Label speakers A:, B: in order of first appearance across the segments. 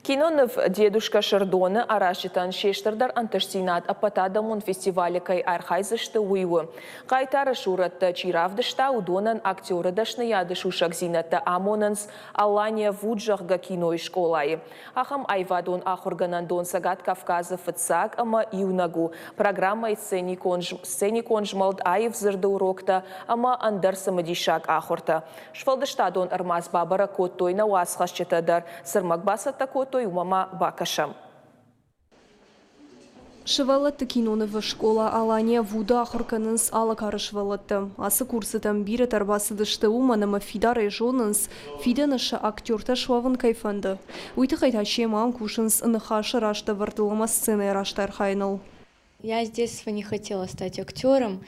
A: Кинонов дедушка Шардоны арашитан шештардар анташсинат апатадамон фестивале кай архайзышты уйвы. Кайтары шуратты чиравдышта удонан актеры дашны ядышушак зинатты амонанс Алания вуджахга кино школай. Ахам айвадон ахурганандон сагат Кавказа фыцак ама юнагу. Программа сценикон жмалд айв зырды урокта ама андар самадишак ахурта. Швалдыштадон армаз бабара коттой на уасхашчетадар. Сырмакбасата коттой умама бакашам.
B: Шывалатты кинонова школа Алания вуда ахырканынс алакары шывалатты. Асы курсытам бире тарбасыдышты уманама фидары жонынс фиданыша актерта швавын кайфанды. Уйты қайтаче маам кушынс ыныхашы рашты вартылыма сцены раштар хайныл.
C: Я с детства не хотела стать актером.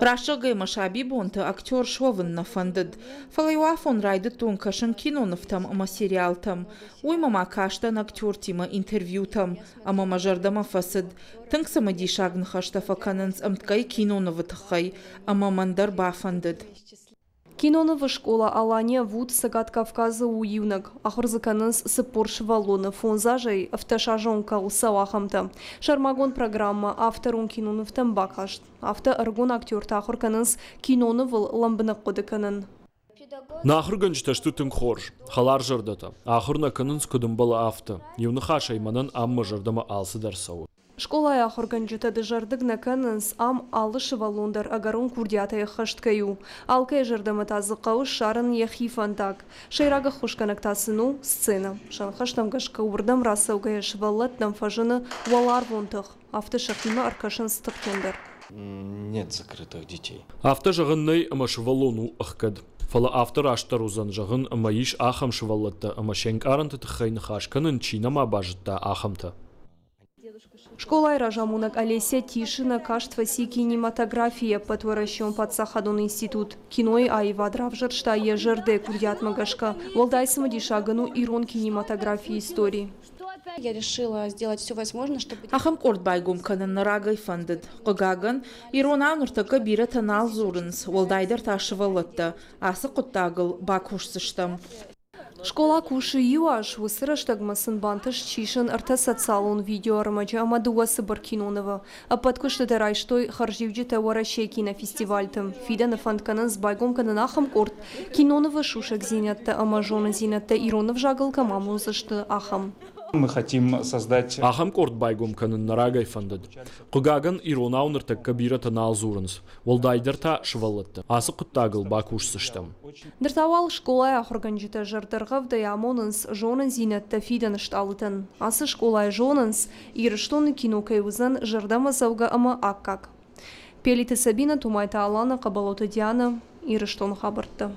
D: Рашагай машаби бонты актер шовын на фандыд. Фалайуафон райды тон кашын кинонов там ама сериал там. Уй мама каштан актер тима интервью там. Ама мажардама фасыд. Тынк самади шагн хашта факанынс амткай кинонова тахай. Ама мандар бафандыд.
B: Кинонова школа Алания вуд сагат Кавказа уюнак. Ахырзыканынс сыппор шывалоны фонзажай автошажон кал сауахамта. Шармагон программа авторун киноновтан бакашт. Авто аргон актер тахырканынс киноновыл ламбынак кодыканын.
E: Нахырган житашты тыңхорж, халар жырдата. Ахырна канынс кудымбала авто. Юныха шайманын амма жырдама алсы дарсауы.
B: Школа ахырган житады жардык наканынс ам алы шывалондар агарун курдиатая хашткаю. Алкай жырдама тазыкауш шарын яхифантак. Шайрага хушканактасыну сцена. Шанхаштам гашка урдам расаугая шывалаттам фажыны валар вонтых. Авто шахима аркашын стыктендер.
F: Нет закрытых детей.
E: Авто жағыннай ама шывалону ахкад. Фала автор аштар узан жағын ама иш ахам шывалатта ама шенк аранты тыхайны хашканын чинама бажытта ахамта.
B: Школа Иражамунак Олеся Тишина каштваси кинематография потворащен под Сахадон институт. Киной айва дравжыршта ежерде курдят магашка. Волдайсама дишагану ирон кинематографии истории.
C: Я решила сделать все возможное, чтобы...
D: Ахам корт байгум канын нарагай фандыд. Қығагын ирон ауныртыка бире танал зурынс. Волдайдар ташывалытты. Асы құттағыл бакушсыштым.
B: Школа куши юаш высыраштагмасын бантыш чишын арта социалон видео армача амадуасы бар кинонова. А подкушты дарайштой харживджи таварашей кинофестивальтым. Фида на фандканын с байгом канын ахам корт. Кинонова шушак зинятта амажона зинятта иронов жагылка мамузышты ахам.
F: Мы хотим создать...
E: Ахам корт байгум канын нарагай фандыд. Қығагын ирон ауныртыка бире танал зурынс. Волдайдар та шывалатты. Асы құттағыл бакушсыштым.
B: Дыртавал школай ахырганжита жардырғав да ямонынс жонын зинятта фидан шталытын. Асы школай жонынс ирыштоны кинокайвызын жардама зауга ама аккак. Пелиты Сабина, Тумайта Алана, Кабалота Диана, ирыштон хабарты.